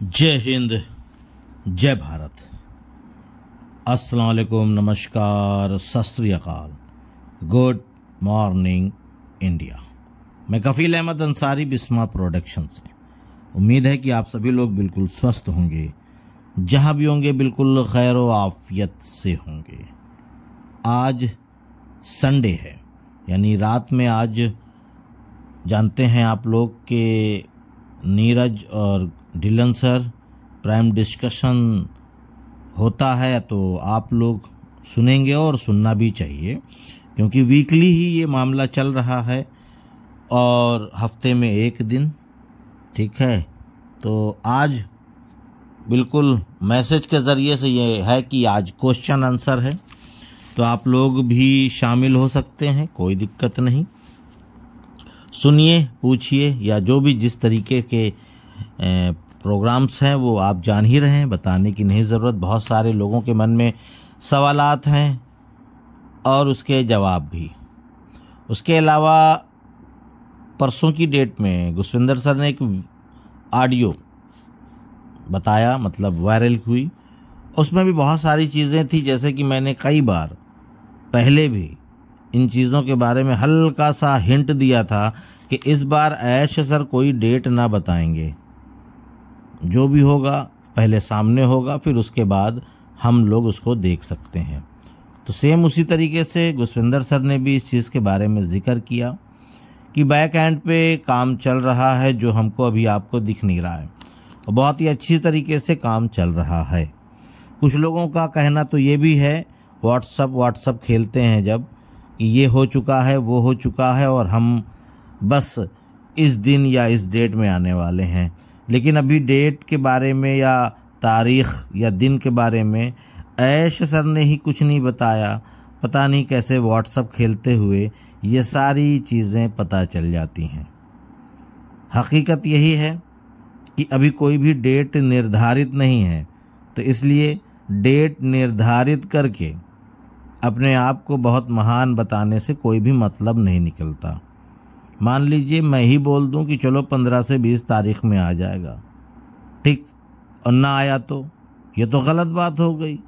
जय हिंद, जय भारत, अस्सलाम वालेकुम, नमस्कार, सत श्री अकाल, गुड मॉर्निंग इंडिया। मैं कफील अहमद अंसारी, बिस्मा प्रोडक्शन से। उम्मीद है कि आप सभी लोग बिल्कुल स्वस्थ होंगे, जहां भी होंगे बिल्कुल खैर व आफियत से होंगे। आज संडे है, यानी रात में आज जानते हैं आप लोग कि नीरज और डिलन सर प्राइम डिस्कशन होता है, तो आप लोग सुनेंगे और सुनना भी चाहिए, क्योंकि वीकली ही ये मामला चल रहा है और हफ्ते में एक दिन। ठीक है, तो आज बिल्कुल मैसेज के ज़रिए से ये है कि आज क्वेश्चन आंसर है, तो आप लोग भी शामिल हो सकते हैं, कोई दिक्कत नहीं। सुनिए, पूछिए, या जो भी जिस तरीके के प्रोग्राम्स हैं वो आप जान ही रहे हैं, बताने की नहीं ज़रूरत। बहुत सारे लोगों के मन में सवालात हैं और उसके जवाब भी। उसके अलावा परसों की डेट में गुसविंदर सर ने एक ऑडियो बताया, मतलब वायरल हुई। उसमें भी बहुत सारी चीज़ें थी, जैसे कि मैंने कई बार पहले भी इन चीज़ों के बारे में हल्का सा हिंट दिया था कि इस बार ऐश सर कोई डेट ना बताएंगे। जो भी होगा पहले सामने होगा, फिर उसके बाद हम लोग उसको देख सकते हैं। तो सेम उसी तरीके से गुसविंदर सर ने भी इस चीज़ के बारे में जिक्र किया कि बैक एंड पे काम चल रहा है, जो हमको अभी आपको दिख नहीं रहा है, और बहुत ही अच्छी तरीके से काम चल रहा है। कुछ लोगों का कहना तो ये भी है, व्हाट्सअप खेलते हैं जब, कि ये हो चुका है, वो हो चुका है, और हम बस इस दिन या इस डेट में आने वाले हैं। लेकिन अभी डेट के बारे में या तारीख़ या दिन के बारे में ऐश सर ने ही कुछ नहीं बताया। पता नहीं कैसे व्हाट्सअप खेलते हुए ये सारी चीज़ें पता चल जाती हैं। हकीकत यही है कि अभी कोई भी डेट निर्धारित नहीं है, तो इसलिए डेट निर्धारित करके अपने आप को बहुत महान बताने से कोई भी मतलब नहीं निकलता। मान लीजिए मैं ही बोल दूं कि चलो 15 से 20 तारीख में आ जाएगा, ठीक, और ना आया तो ये तो गलत बात हो गई।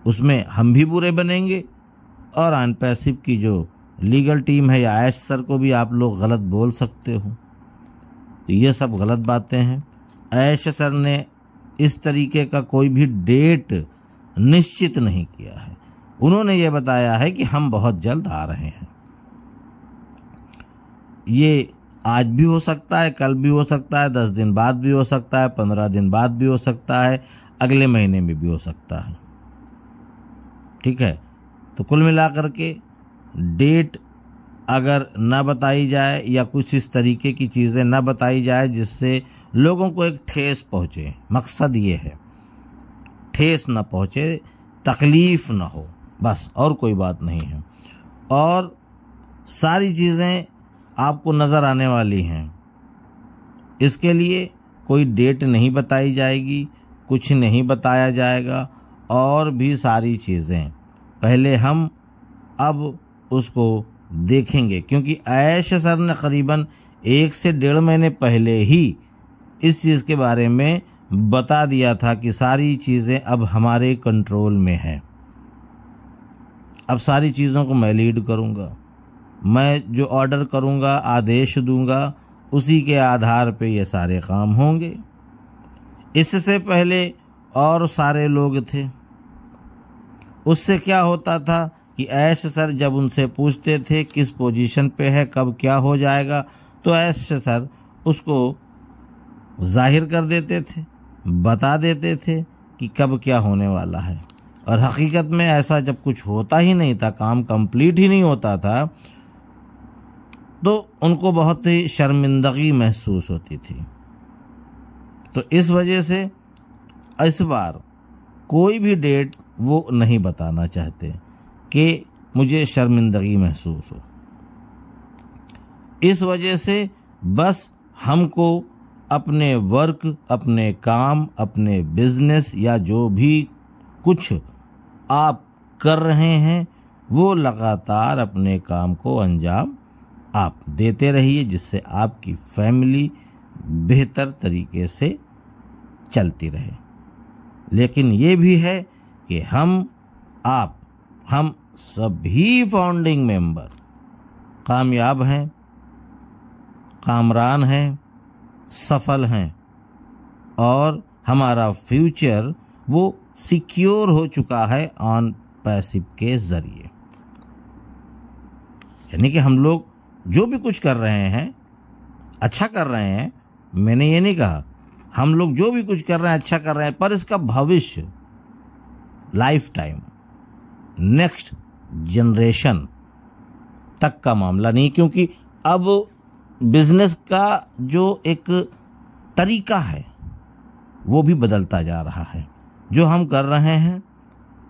उसमें हम भी बुरे बनेंगे, और अनपैसिव की जो लीगल टीम है या ऐश सर को भी आप लोग गलत बोल सकते हो। तो ये सब गलत बातें हैं। ऐश सर ने इस तरीके का कोई भी डेट निश्चित नहीं किया है। उन्होंने ये बताया है कि हम बहुत जल्द आ रहे हैं। ये आज भी हो सकता है, कल भी हो सकता है, 10 दिन बाद भी हो सकता है, 15 दिन बाद भी हो सकता है, अगले महीने में भी हो सकता है। ठीक है, तो कुल मिलाकर के डेट अगर ना बताई जाए या कुछ इस तरीके की चीज़ें ना बताई जाए जिससे लोगों को एक ठेस पहुँचे, मकसद ये है ठेस ना पहुँचे, तकलीफ़ ना हो, बस, और कोई बात नहीं है। और सारी चीज़ें आपको नज़र आने वाली हैं। इसके लिए कोई डेट नहीं बताई जाएगी, कुछ नहीं बताया जाएगा, और भी सारी चीज़ें पहले हम अब उसको देखेंगे, क्योंकि ऐश सर ने करीबन 1 से 1.5 महीने पहले ही इस चीज़ के बारे में बता दिया था कि सारी चीज़ें अब हमारे कंट्रोल में हैं। अब सारी चीज़ों को मैं लीड करूँगा, मैं जो ऑर्डर करूँगा, आदेश दूँगा, उसी के आधार पे ये सारे काम होंगे। इससे पहले और सारे लोग थे, उससे क्या होता था कि ऐश सर जब उनसे पूछते थे किस पोजीशन पे है, कब क्या हो जाएगा, तो ऐश सर उसको जाहिर कर देते थे, बता देते थे कि कब क्या होने वाला है। और हकीकत में ऐसा जब कुछ होता ही नहीं था, काम कंप्लीट ही नहीं होता था, तो उनको बहुत ही शर्मिंदगी महसूस होती थी। तो इस वजह से इस बार कोई भी डेट वो नहीं बताना चाहते कि मुझे शर्मिंदगी महसूस हो। इस वजह से बस हमको अपने वर्क, अपने काम, अपने बिजनेस या जो भी कुछ आप कर रहे हैं, वो लगातार अपने काम को अंजाम आप देते रहिए, जिससे आपकी फैमिली बेहतर तरीके से चलती रहे। लेकिन ये भी है कि हम सभी फाउंडिंग मेंबर कामयाब हैं, कामरान हैं, सफल हैं और हमारा फ्यूचर वो सिक्योर हो चुका है ऑन पैसिव के जरिए। यानी कि हम लोग जो भी कुछ कर रहे हैं अच्छा कर रहे हैं, मैंने ये नहीं कहा, हम लोग जो भी कुछ कर रहे हैं अच्छा कर रहे हैं, पर इसका भविष्य, लाइफ टाइम, नेक्स्ट जनरेशन तक का मामला नहीं, क्योंकि अब बिजनेस का जो एक तरीका है वो भी बदलता जा रहा है। जो हम कर रहे हैं,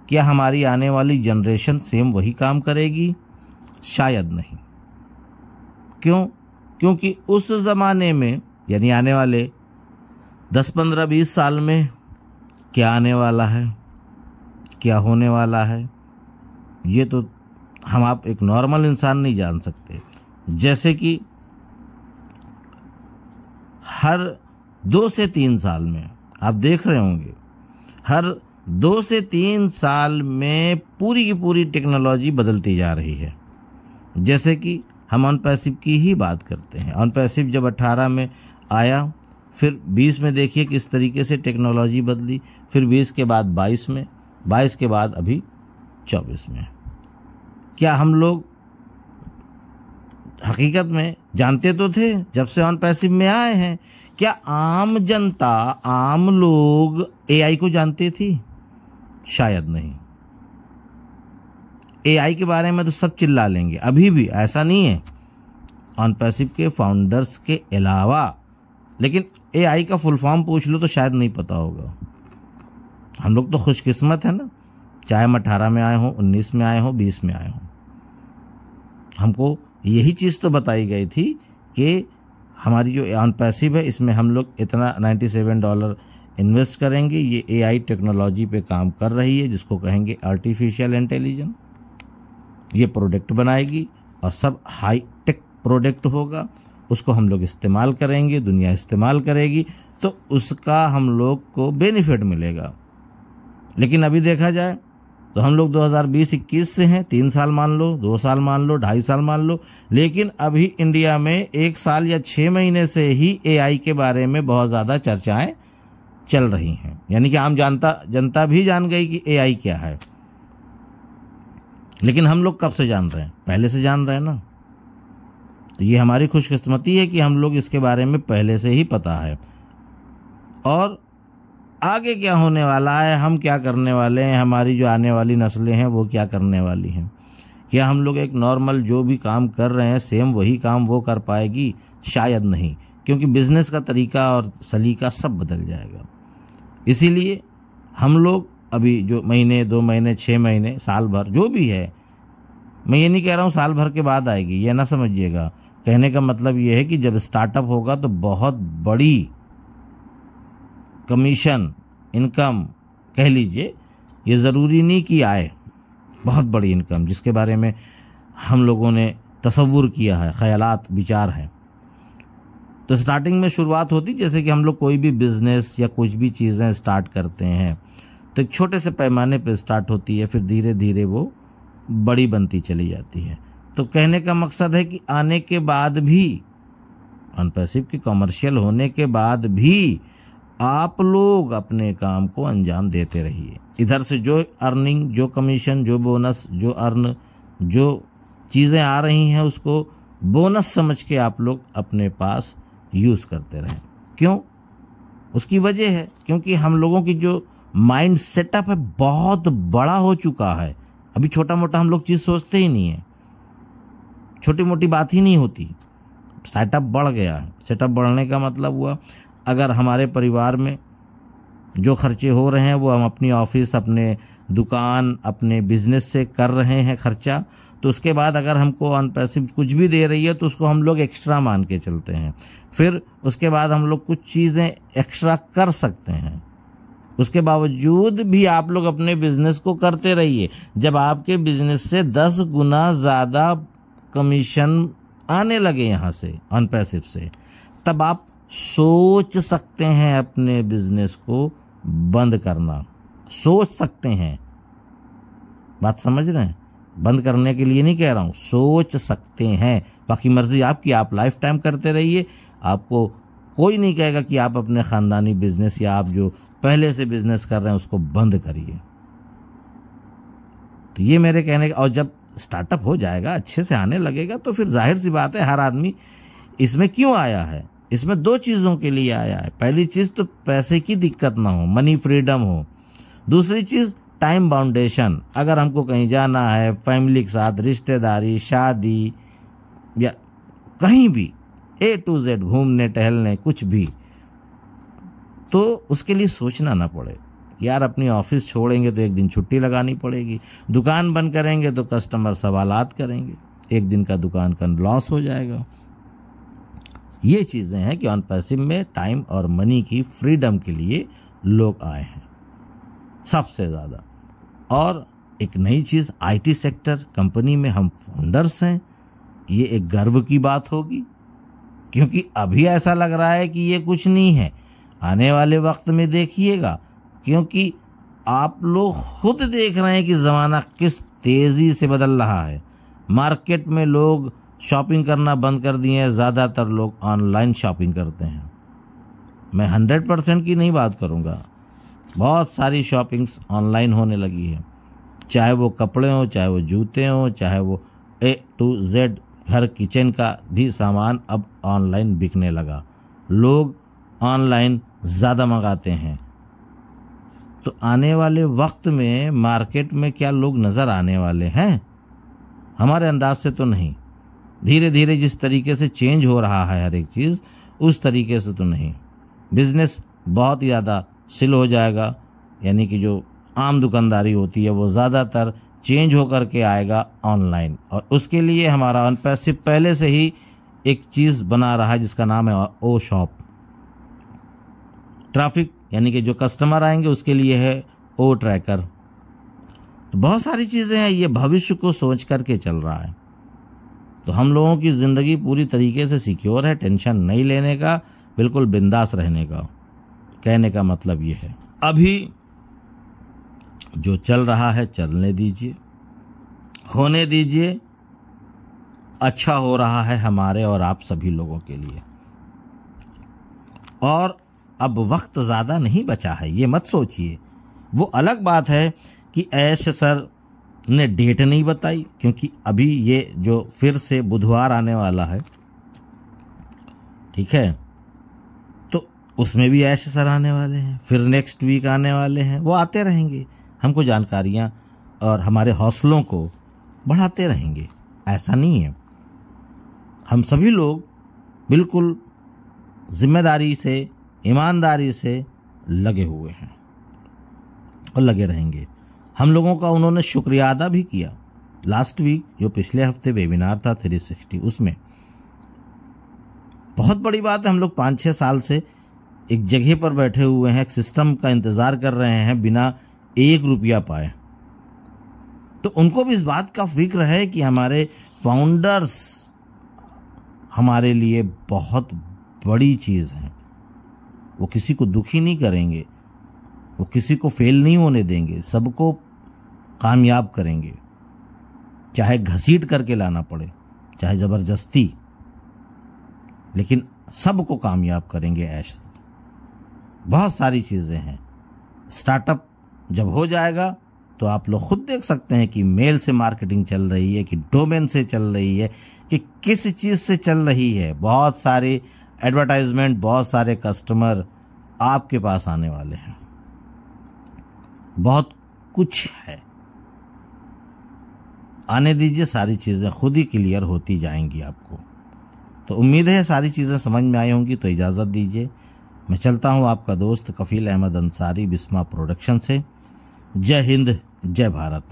क्या हमारी आने वाली जनरेशन सेम वही काम करेगी? शायद नहीं। क्यों? क्योंकि उस ज़माने में, यानी आने वाले 10, 15, 20 साल में क्या आने वाला है, क्या होने वाला है, ये तो आप एक नॉर्मल इंसान नहीं जान सकते। जैसे कि हर 2 से 3 साल में आप देख रहे होंगे, हर 2 से 3 साल में पूरी की पूरी टेक्नोलॉजी बदलती जा रही है। जैसे कि हम ऑन पैसिव की ही बात करते हैं। ऑन पैसिव जब 18 में आया, फिर 20 में देखिए किस तरीके से टेक्नोलॉजी बदली, फिर 20 के बाद 22 में, 22 के बाद अभी 24 में। क्या हम लोग हकीकत में जानते तो थे जब से ऑन पैसिव में आए हैं? क्या आम जनता, आम लोग एआई को जानते थी? शायद नहीं। एआई के बारे में तो सब चिल्ला लेंगे, अभी भी ऐसा नहीं है ऑन पैसिव के फाउंडर्स के अलावा, लेकिन एआई का फुल फॉर्म पूछ लो तो शायद नहीं पता होगा। हम लोग तो खुशकिस्मत है ना, चाहे हम 18 में आए हों, 19 में आए हों, 20 में आए हों। हमको यही चीज़ तो बताई गई थी कि हमारी जो ऑन पैसिव है इसमें हम लोग इतना $97 इन्वेस्ट करेंगे, ये एआई टेक्नोलॉजी पे काम कर रही है जिसको कहेंगे आर्टिफिशियल इंटेलिजेंस। ये प्रोडक्ट बनाएगी और सब हाई टेक प्रोडक्ट होगा, उसको हम लोग इस्तेमाल करेंगे, दुनिया इस्तेमाल करेगी, तो उसका हम लोग को बेनिफिट मिलेगा। लेकिन अभी देखा जाए तो हम लोग 2020-21 से हैं, 3 साल मान लो, 2 साल मान लो, 2.5 साल मान लो, लेकिन अभी इंडिया में 1 साल या 6 महीने से ही एआई के बारे में बहुत ज़्यादा चर्चाएं चल रही हैं। यानी कि आम जनता भी जान गई कि एआई क्या है। लेकिन हम लोग कब से जान रहे हैं? पहले से जान रहे हैं ना। तो ये हमारी खुशकिस्मती है कि हम लोग इसके बारे में पहले से ही पता है। और आगे क्या होने वाला है, हम क्या करने वाले हैं, हमारी जो आने वाली नस्लें हैं वो क्या करने वाली हैं, क्या हम लोग एक नॉर्मल जो भी काम कर रहे हैं सेम वही काम वो कर पाएगी? शायद नहीं, क्योंकि बिजनेस का तरीका और सलीका सब बदल जाएगा। इसीलिए हम लोग अभी जो महीने, 2 महीने, 6 महीने, साल भर जो भी है, मैं ये नहीं कह रहा हूँ साल भर के बाद आएगी, ये ना समझिएगा। कहने का मतलब ये है कि जब स्टार्टअप होगा तो बहुत बड़ी कमीशन, इनकम कह लीजिए, ये ज़रूरी नहीं कि आए, बहुत बड़ी इनकम जिसके बारे में हम लोगों ने तसव्वुर किया है, ख्यालात, विचार हैं। तो स्टार्टिंग में शुरुआत होती, जैसे कि हम लोग कोई भी बिजनेस या कुछ भी चीज़ें स्टार्ट करते हैं तो एक छोटे से पैमाने पर स्टार्ट होती है, फिर धीरे धीरे वो बड़ी बनती चली जाती है। तो कहने का मकसद है कि आने के बाद भी, ऑन पैसिव के कमर्शियल होने के बाद भी आप लोग अपने काम को अंजाम देते रहिए। इधर से जो अर्निंग, जो कमीशन, जो बोनस, जो अर्न, जो चीज़ें आ रही हैं उसको बोनस समझ के आप लोग अपने पास यूज़ करते रहें। क्यों? उसकी वजह है क्योंकि हम लोगों की जो माइंड सेटअप है बहुत बड़ा हो चुका है। अभी छोटा मोटा हम लोग चीज़ सोचते ही नहीं है, छोटी मोटी बात ही नहीं होती, सेटअप बढ़ गया है। सेटअप बढ़ने का मतलब हुआ, अगर हमारे परिवार में जो खर्चे हो रहे हैं वो हम अपनी ऑफिस, अपने दुकान, अपने बिजनेस से कर रहे हैं खर्चा, तो उसके बाद अगर हमको ऑन पैसिव कुछ भी दे रही है तो उसको हम लोग एक्स्ट्रा मान के चलते हैं। फिर उसके बाद हम लोग कुछ चीज़ें एक्स्ट्रा कर सकते हैं। उसके बावजूद भी आप लोग अपने बिजनेस को करते रहिए। जब आपके बिजनेस से 10 गुना ज़्यादा कमीशन आने लगे यहाँ से ऑन पैसिव से, तब आप सोच सकते हैं अपने बिजनेस को बंद करना, सोच सकते हैं। बात समझ रहे हैं? बंद करने के लिए नहीं कह रहा हूं, सोच सकते हैं। बाकी मर्जी आपकी, आप लाइफ टाइम करते रहिए, आपको कोई नहीं कहेगा कि आप अपने खानदानी बिजनेस या आप जो पहले से बिजनेस कर रहे हैं उसको बंद करिए। तो ये मेरे कहने का, और जब स्टार्टअप हो जाएगा, अच्छे से आने लगेगा, तो फिर जाहिर सी बात है हर आदमी इसमें क्यों आया है, इसमें दो चीज़ों के लिए आया है। पहली चीज़ तो पैसे की दिक्कत ना हो, मनी फ्रीडम हो। दूसरी चीज़ टाइम बाउंडेशन, अगर हमको कहीं जाना है फैमिली के साथ, रिश्तेदारी, शादी या कहीं भी A to Z घूमने टहलने कुछ भी, तो उसके लिए सोचना ना पड़े। यार अपनी ऑफिस छोड़ेंगे तो एक दिन छुट्टी लगानी पड़ेगी, दुकान बंद करेंगे तो कस्टमर सवालात करेंगे, एक दिन का दुकान का लॉस हो जाएगा। ये चीज़ें हैं कि ऑन पैसिव में टाइम और मनी की फ्रीडम के लिए लोग आए हैं सबसे ज़्यादा। और एक नई चीज़, IT सेक्टर कंपनी में हम फाउंडर्स हैं, ये एक गर्व की बात होगी, क्योंकि अभी ऐसा लग रहा है कि ये कुछ नहीं है। आने वाले वक्त में देखिएगा, क्योंकि आप लोग खुद देख रहे हैं कि ज़माना किस तेज़ी से बदल रहा है। मार्केट में लोग शॉपिंग करना बंद कर दिए हैं, ज़्यादातर लोग ऑनलाइन शॉपिंग करते हैं। मैं 100% की नहीं बात करूँगा, बहुत सारी शॉपिंग्स ऑनलाइन होने लगी है, चाहे वो कपड़े हों, चाहे वो जूते हों, चाहे वो A to Z घर किचन का भी सामान अब ऑनलाइन बिकने लगा। लोग ऑनलाइन ज़्यादा मंगाते हैं। तो आने वाले वक्त में मार्केट में क्या लोग नज़र आने वाले हैं? हमारे अंदाज से तो नहीं। धीरे धीरे जिस तरीके से चेंज हो रहा है हर एक चीज़, उस तरीके से तो नहीं। बिजनेस बहुत ज़्यादा स्लो हो जाएगा, यानी कि जो आम दुकानदारी होती है वो ज़्यादातर चेंज होकर के आएगा ऑनलाइन। और उसके लिए हमारा ऑन पैसिव पहले से ही एक चीज़ बना रहा है जिसका नाम है ओ शॉप। ट्रैफिक यानी कि जो कस्टमर आएंगे उसके लिए है ओ ट्रैकर। तो बहुत सारी चीज़ें हैं, ये भविष्य को सोच करके चल रहा है। तो हम लोगों की ज़िंदगी पूरी तरीके से सिक्योर है, टेंशन नहीं लेने का, बिल्कुल बिंदास रहने का। कहने का मतलब ये है, अभी जो चल रहा है चलने दीजिए, होने दीजिए। अच्छा हो रहा है हमारे और आप सभी लोगों के लिए। और अब वक्त ज़्यादा नहीं बचा है, ये मत सोचिए। वो अलग बात है कि ऐश सर ने डेट नहीं बताई, क्योंकि अभी ये जो फिर से बुधवार आने वाला है, ठीक है, तो उसमें भी ऐश सर आने वाले हैं, फिर नेक्स्ट वीक आने वाले हैं। वो आते रहेंगे, हमको जानकारियाँ और हमारे हौसलों को बढ़ाते रहेंगे। ऐसा नहीं है, हम सभी लोग बिल्कुल जिम्मेदारी से, ईमानदारी से लगे हुए हैं और लगे रहेंगे। हम लोगों का उन्होंने शुक्रिया अदा भी किया। लास्ट वीक जो पिछले हफ्ते वेबिनार था 360, उसमें बहुत बड़ी बात है, हम लोग 5-6 साल से एक जगह पर बैठे हुए हैं, एक सिस्टम का इंतज़ार कर रहे हैं बिना 1 रुपया पाए। तो उनको भी इस बात का फिक्र है कि हमारे फाउंडर्स हमारे लिए बहुत बड़ी चीज़ है। वो किसी को दुखी नहीं करेंगे, वो किसी को फेल नहीं होने देंगे, सबको कामयाब करेंगे, चाहे घसीट करके लाना पड़े, चाहे ज़बरदस्ती, लेकिन सबको कामयाब करेंगे। ऐश बहुत सारी चीज़ें हैं। स्टार्टअप जब हो जाएगा तो आप लोग खुद देख सकते हैं कि मेल से मार्केटिंग चल रही है, कि डोमेन से चल रही है, कि किस चीज़ से चल रही है। बहुत सारे एडवर्टाइजमेंट, बहुत सारे कस्टमर आपके पास आने वाले हैं, बहुत कुछ है। आने दीजिए, सारी चीज़ें खुद ही क्लियर होती जाएंगी आपको। तो उम्मीद है सारी चीज़ें समझ में आई होंगी। तो इजाज़त दीजिए, मैं चलता हूँ। आपका दोस्त कफील अहमद अंसारी, बिस्मा प्रोडक्शन से। जय हिंद, जय भारत।